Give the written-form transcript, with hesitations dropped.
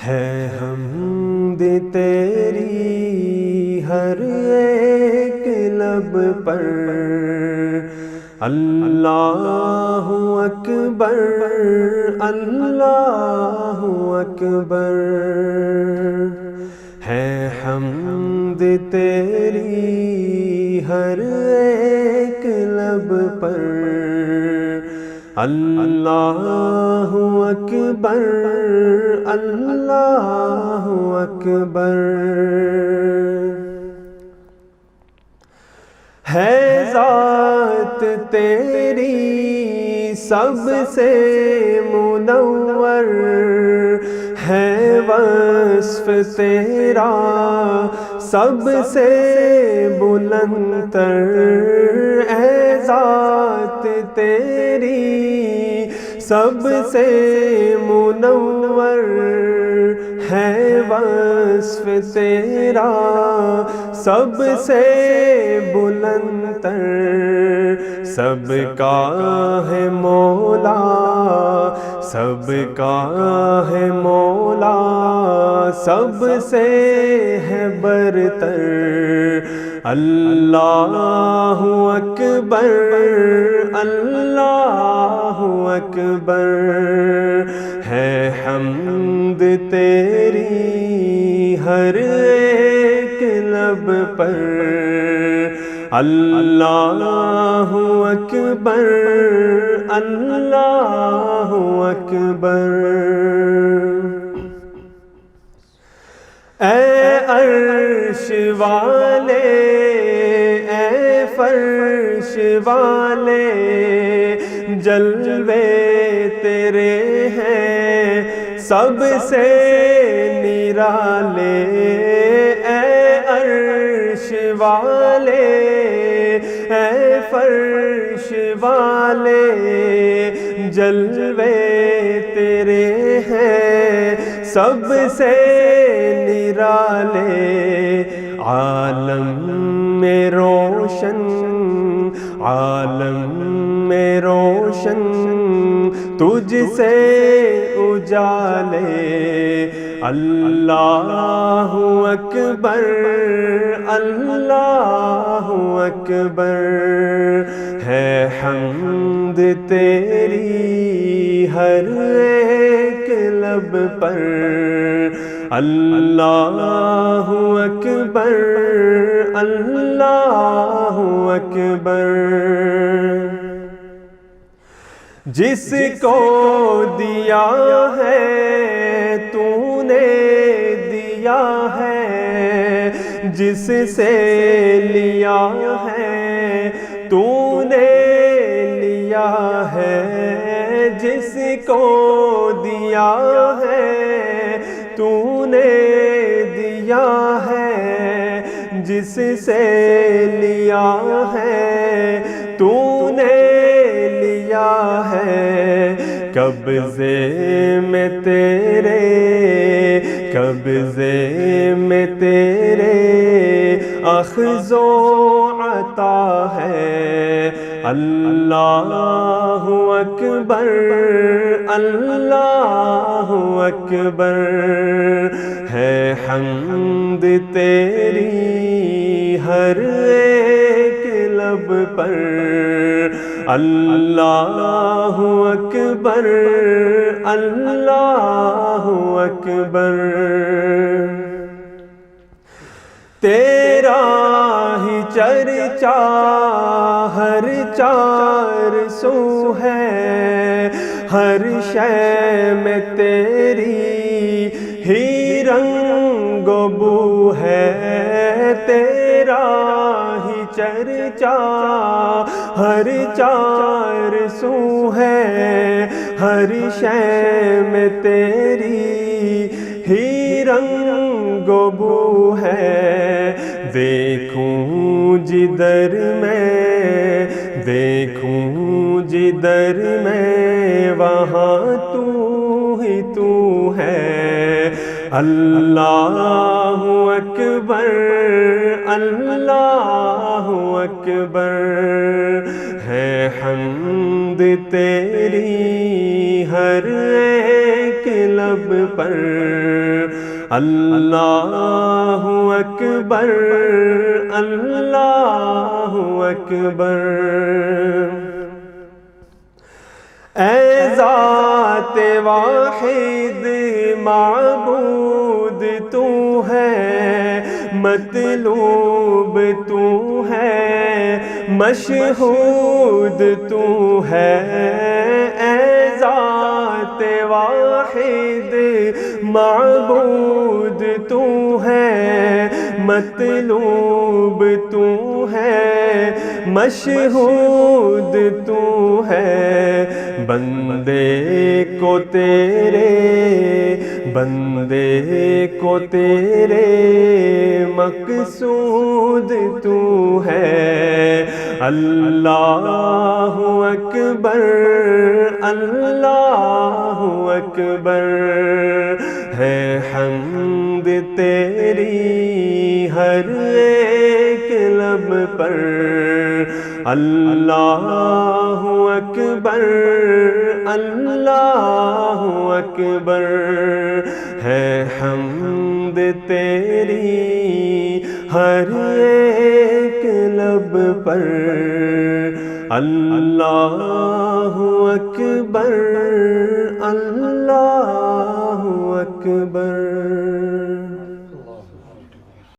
ہے حمد تیری ہر ایک لب پر، اللہ اکبر اللہ اکبر۔ ہے حمد تیری ہر ایک لب پر، اللہ اکبر اللہ اکبر۔ ہے ذات تیری سب سے منور، ہے وصف تیرا سب سے بلند تر، اے ذات تیری سب سے منور، ہے وصف تیرا سب سے بلند تر، سب کا ہے مولا سب کا ہے مولا، سب سے ہے برتر، اللہ اکبر اللہ اکبر۔ ہے حمد تیری ہر ایک لب پر، اللہ اکبر اللہ اکبر۔ اے عرش والے اے فرش والے، جلوے تیرے ہیں سب سے نرالے، اے عرش والے اے فرش والے، جلوے تیرے ہیں سب سے نرالے، عالم میں روشن عالم میں روشن تجھ سے اجالے، اللہ اکبر اللہ اکبر۔ ہے حمد تیری ہر ایک لب پر، اللہ اکبر اللہ اکبر۔ جس کو دیا ہے تو نے دیا ہے، جس سے لیا ہے تو نے لیا ہے، جس کو دیا ہے تو نے دیا ہے، جس سے لیا ہے تو نے لیا ہے، قبضے میں تیرے قبضے میں تیرے اخذ و عطا ہے، اللہ اکبر اللہ اکبر۔ ہے حمد تیری ہر ایک لب پر، اللہ اکبر اللہ اکبر۔ تیرا ہی چرچا ہر چار سو ہے، ہر شے میں تیری ہی رنگ و بو ہے، تیرا ہی چرچا ہر چار سو ہے، ہر شے میں تیری ہی رنگ و بو ہے، دیکھوں جدھر میں دیکھوں جدھر میں وہاں تو ہی تو ہے، اللہ اکبر اللہ اکبر۔ ہے حمد تیری ہر ایک لب پر، اللہ اکبر اللہ اکبر۔ اے ذات واحد معبود تو ہے، مطلوب تو ہے، مشہود تو ہے۔ اے ذات واحد معبود تو ہے، مطلوب تو ہے، مشہود تو ہے۔ بندے کو تیرے مقصود تو ہے۔ اللہ اکبر اللہ اکبر، ہے حمد تیری ہر ایک لب پر۔ اللہ اکبر اللہ اکبر، ہے حمد تیری ہر ایک لب پر۔ اللہ اکبر اللہ اکبر۔